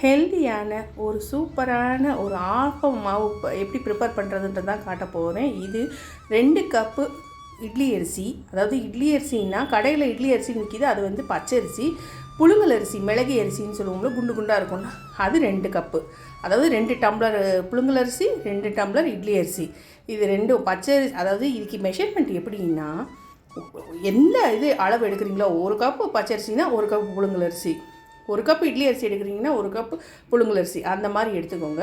ஹெல்தியான ஒரு சூப்பரான ஒரு ஆப்பம் மாவு எப்படி ப்ரிப்பேர் பண்ணுறதுன்றது தான் காட்ட போகிறேன். இது 2 கப்பு இட்லி அரிசி, அதாவது இட்லி அரிசின்னா கடையில் இட்லி அரிசி விற்கிது, அது வந்து பச்சரிசி. புழுங்கல் அரிசி, மிளகு அரிசின்னு சொல்லுவோம்ல, குண்டு குண்டாக இருக்கும்ல, அது 2 கப்பு. அதாவது 2 டம்ளர் புழுங்கல் அரிசி, 2 டம்ளர் இட்லி அரிசி. இது 2 பச்சரிசி. அதாவது இதுக்கு மெஷர்மெண்ட் எப்படின்னா, எந்த இது அளவு எடுக்கிறீங்களோ, 1 கப்பு பச்சரிசினா 1 கப்பு புழுங்கல் அரிசி, 1 கப்பு இட்லி அரிசி எடுக்கிறீங்கன்னா 1 கப்பு புழுங்கல் அரிசி, அந்த மாதிரி எடுத்துக்கோங்க.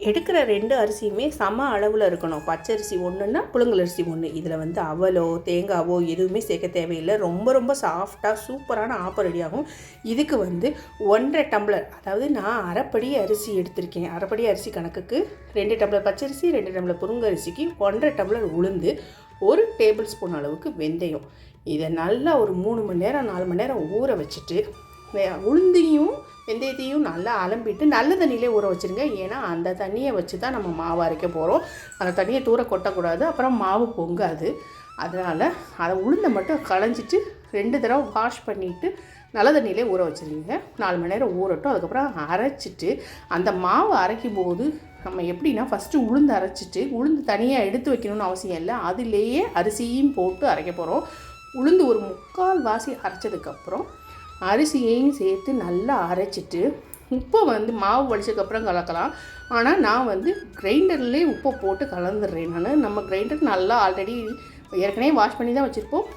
எடுக்கிற 2 அரிசியுமே சம அளவில் இருக்கணும். பச்சரிசி ஒன்றுன்னா புழுங்கல் அரிசி 1. இதில் வந்து அவலோ தேங்காவோ எதுவுமே சேர்க்க தேவையில்லை. ரொம்ப ரொம்ப சாஃப்டாக சூப்பரான ஆப்பம் ரெடியாகும். இதுக்கு வந்து 1.5 டம்ளர், அதாவது நான் அரைப்படி அரிசி எடுத்திருக்கேன். அரைப்படி அரிசி கணக்குக்கு 2 டம்ளர் பச்சரிசி, 2 டம்ளர் புழுங்கல் அரிசிக்கு 1.5 டம்ளர் உளுந்து, 1 டேபிள் ஸ்பூன் அளவுக்கு வெந்தயம். இதை நல்லா ஒரு 3 மணி நேரம் 4 மணி நேரம் ஊற வச்சுட்டு, உளுந்தையும் வெந்தயத்தையும் நல்லா அலம்பிட்டு நல்ல தண்ணியிலே ஊற வச்சுருங்க. ஏன்னா அந்த தண்ணியை வச்சு தான் நம்ம மாவு அரைக்க போகிறோம். அந்த தண்ணியை தூர கொட்டக்கூடாது, அப்புறம் மாவு பொங்காது. அதனால் அதை உளுந்தை மட்டும் களைஞ்சிட்டு 2 தடவை வாஷ் பண்ணிவிட்டு நல்ல தண்ணியிலே ஊற வச்சுருங்க. 4 மணி நேரம் ஊறட்டும். அதுக்கப்புறம் அரைச்சிட்டு அந்த மாவு அரைக்கும் போது நம்ம எப்படின்னா, ஃபஸ்ட்டு உளுந்து அரைச்சிட்டு உளுந்து தனியாக எடுத்து வைக்கணும்னு அவசியம் இல்லை. அதுலேயே அரிசியும் போட்டு அரைக்க போகிறோம். உளுந்து ஒரு 3/4 வாசி அரைச்சதுக்கப்புறம் அரிசியையும் சேர்த்து நல்லா அரைச்சிட்டு, உப்பை வந்து மாவு வலிச்சதுக்கப்புறம் கலக்கலாம். ஆனால் நான் வந்து கிரைண்டர்லேயே உப்பை போட்டு கலந்துடுறேன். நம்ம கிரைண்டர் நல்லா ஆல்ரெடி ஏற்கனவே வாஷ் பண்ணி தான் வச்சுருப்போம்.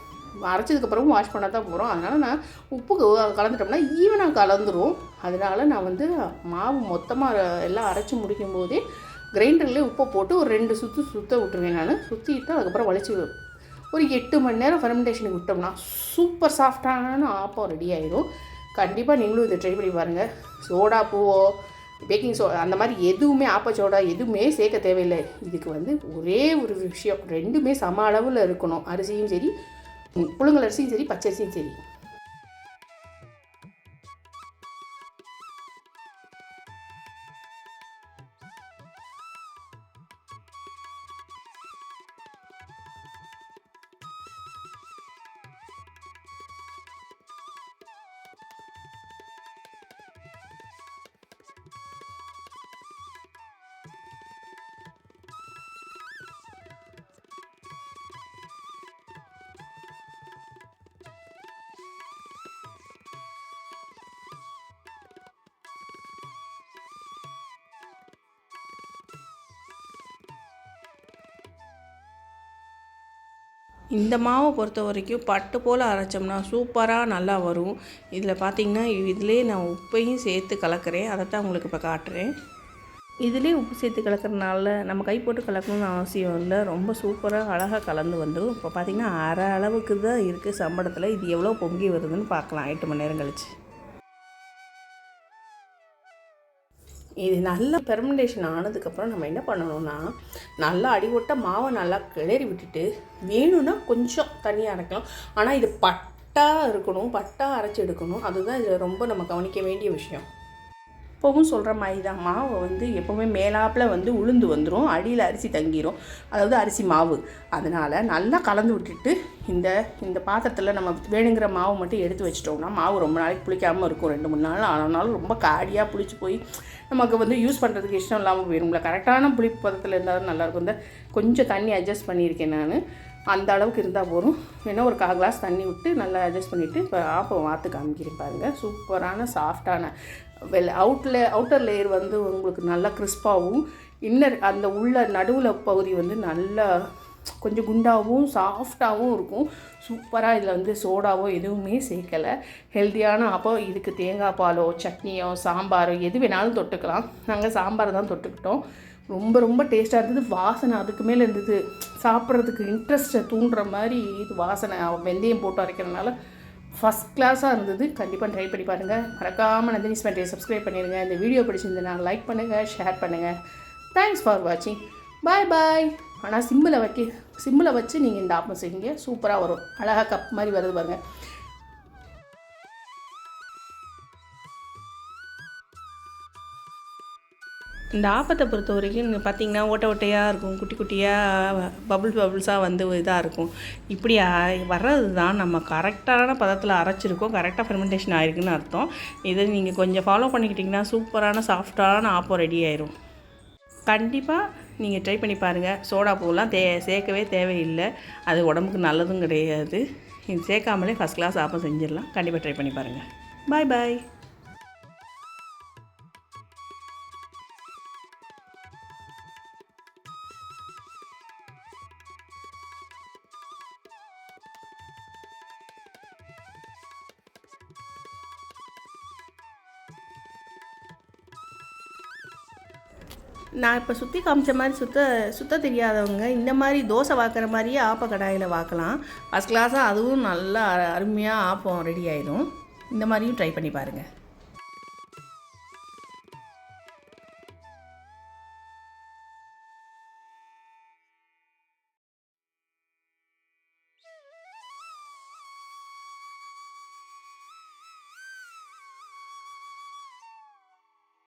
அரைச்சதுக்கப்புறமும் வாஷ் பண்ண தான் போகிறோம். அதனால் நான் உப்பு கலந்துட்டோம்னா ஈவனாக கலந்துரும். அதனால் நான் வந்து மாவு மொத்தமாக எல்லாம் அரைச்சி முடிக்கும் போதே கிரைண்டர்லேயே உப்பை போட்டு ஒரு 2 சுற்ற விட்டுருவேன். நான் சுற்றிட்டு அதுக்கப்புறம் வலிச்சு ஒரு 8 மணி நேரம் ஃபெர்மெண்டேஷனுக்கு விட்டோம்னா சூப்பர் சாஃப்டான ஆப்பம் ரெடி ஆயிடும். கண்டிப்பாக நீங்களும் இதை ட்ரை பண்ணி பாருங்கள். சோடா பூவோ பேக்கிங் சோடா அந்த மாதிரி எதுவுமே, ஆப்ப சோடா எதுவுமே சேர்க்க தேவையில்லை. இதுக்கு வந்து ஒரே ஒரு விஷயம், 2மே சம அளவில் இருக்கணும். அரிசியும் சரி, புழுங்கல் அரிசியும் சரி, பச்சரிசியும் சரி. இந்த மாவை பொறுத்த வரைக்கும் பட்டு போல் அரைச்சோம்னா சூப்பராக நல்லா வரும். இதில் பார்த்திங்கன்னா இதிலே நான் உப்பையும் சேர்த்து கலக்கிறேன். அதைத்தான் உங்களுக்கு இப்போ காட்டுறேன். இதிலே உப்பு சேர்த்து கலக்கிறதுனால நம்ம கை போட்டு கலக்கணும்னு அவசியம் இல்லை. ரொம்ப சூப்பராக அழகாக கலந்து வந்துடும். இப்போ பார்த்திங்கன்னா அரை அளவுக்கு தான் இருக்குது சம்பளத்தில். இது எவ்வளோ பொங்கி வருதுன்னு பார்க்கலாம் 8 மணி நேரம் கழிச்சு. இது நல்லா ஃபெர்மெண்டேஷன் ஆனதுக்கப்புறம் நம்ம என்ன பண்ணணும்னா, நல்லா அடிவொட்ட மாவை நல்லா கிளறி விட்டுட்டு, வேணும்னா கொஞ்சம் தண்ணியாக அரைக்கலாம். ஆனால் இது பட்டாக இருக்கணும், பட்டாக அரைச்சி எடுக்கணும். அதுதான் இதில் ரொம்ப நம்ம கவனிக்க வேண்டிய விஷயம். இப்போவும் சொல்கிற மாதிரி தான், மாவை வந்து எப்போவுமே மேலாப்பில் வந்து உளுந்து வந்துடும், அடியில் அரிசி தங்கிடும், அதாவது அரிசி மாவு. அதனால் நல்லா கலந்து விட்டுட்டு இந்த பாத்திரத்தில் நம்ம வேணுங்கிற மாவு மட்டும் எடுத்து வச்சிட்டோம்னா மாவு ரொம்ப நாளைக்கு புளிக்காமல் இருக்கும். 2-3 நாள் ஆனாலும் ரொம்ப காடியாக புளிச்சு போய் நமக்கு வந்து யூஸ் பண்ணுறதுக்கு இஷ்டம் இல்லாமல் போயிடும்ல. கரெக்டான புளிப்பு பதத்தில் இருந்தாலும் நல்லாயிருக்கும். இந்த கொஞ்சம் தண்ணி அட்ஜஸ்ட் பண்ணியிருக்கேன் நான், அந்த அளவுக்கு இருந்தால் போதும். வேணால் ஒரு 1/4 கிளாஸ் தண்ணி விட்டு நல்லா அட்ஜஸ்ட் பண்ணிவிட்டு இப்போ ஆப்பம் வாத்து காமிக்கிறேன் பாருங்கள். சூப்பரான சாஃப்டான அவுட்டர் லேயர் வந்து உங்களுக்கு நல்லா கிறிஸ்பாகவும், இன்னர் அந்த உள்ள நடுவில் பகுதி வந்து நல்லா கொஞ்சம் குண்டாகவும் சாஃப்டாகவும் இருக்கும். சூப்பராக. இதில் வந்து சோடாவோ எதுவுமே சேர்க்கலை. ஹெல்த்தியான ஆப்பம். இதுக்கு தேங்காய் பாலோ சட்னியோ சாம்பாரோ எது வேணாலும் தொட்டுக்கலாம். நாங்கள் சாம்பார் தான் தொட்டுக்கிட்டோம். ரொம்ப ரொம்ப டேஸ்ட்டாக இருந்தது. வாசனை அதுக்கு மேலே இருந்தது. சாப்பிட்றதுக்கு இன்ட்ரெஸ்ட்டை தூண்டுற மாதிரி இது வாசனை. வெந்தயம் போட்டு அரைக்கிறதுனால ஃபஸ்ட் கிளாஸாக இருந்தது. கண்டிப்பாக ட்ரை பண்ணி பாருங்கள். மறக்காமல் நந்தினி ஸ்மெண்ட்டை சப்ஸ்கிரைப் பண்ணிடுங்க. இந்த வீடியோ பிடிச்சிருந்தேன்னா லைக் பண்ணுங்கள், ஷேர் பண்ணுங்கள். தேங்க்ஸ் ஃபார் வாட்சிங். பாய் பாய். ஆனால் சிம்மில் வச்சு நீங்கள் இந்த ஆப்பம் செய்யுங்க. சூப்பராக வரும். அழகாக கப் மாதிரி வருது பாருங்கள். இந்த ஆப்பத்தை பொறுத்த வரைக்கும் நீங்கள் பார்த்தீங்கன்னா ஓட்டை ஓட்டையாக இருக்கும், குட்டி குட்டியாக பபுள்ஸாக வந்து இதாக இருக்கும். இப்படி வர்றது தான் நம்ம கரெக்டான பதத்தில் அரைச்சிருக்கோம், கரெக்டாக ஃபெர்மெண்டேஷன் ஆகிருக்குன்னு அர்த்தம். இதை நீங்கள் கொஞ்சம் ஃபாலோ பண்ணிக்கிட்டிங்கன்னா சூப்பரான சாஃப்டான ஆப்பம் ரெடி ஆயிரும். கண்டிப்பாக நீங்கள் ட்ரை பண்ணி பாருங்கள். சோடா பூவெலாம் சேர்க்கவே தேவையில்லை, அது உடம்புக்கு நல்லதும் கிடையாது. இது சேர்க்காமலே ஃபஸ்ட் கிளாஸ் ஆப்பம் செஞ்சிடலாம். கண்டிப்பாக ட்ரை பண்ணி பாருங்கள். பாய் பாய். நான் இப்போ சுற்றி காமிச்ச மாதிரி சுத்த தெரியாதவங்க இந்த மாதிரி தோசை வாக்குற மாதிரியே ஆப்ப கடாயில் வாக்கலாம். ஃபஸ்ட் கிளாஸாக அதுவும் நல்லா அருமையாக ஆப்பம் ரெடி ஆயிடும். இந்த மாதிரியும் ட்ரை பண்ணி பாருங்கள்.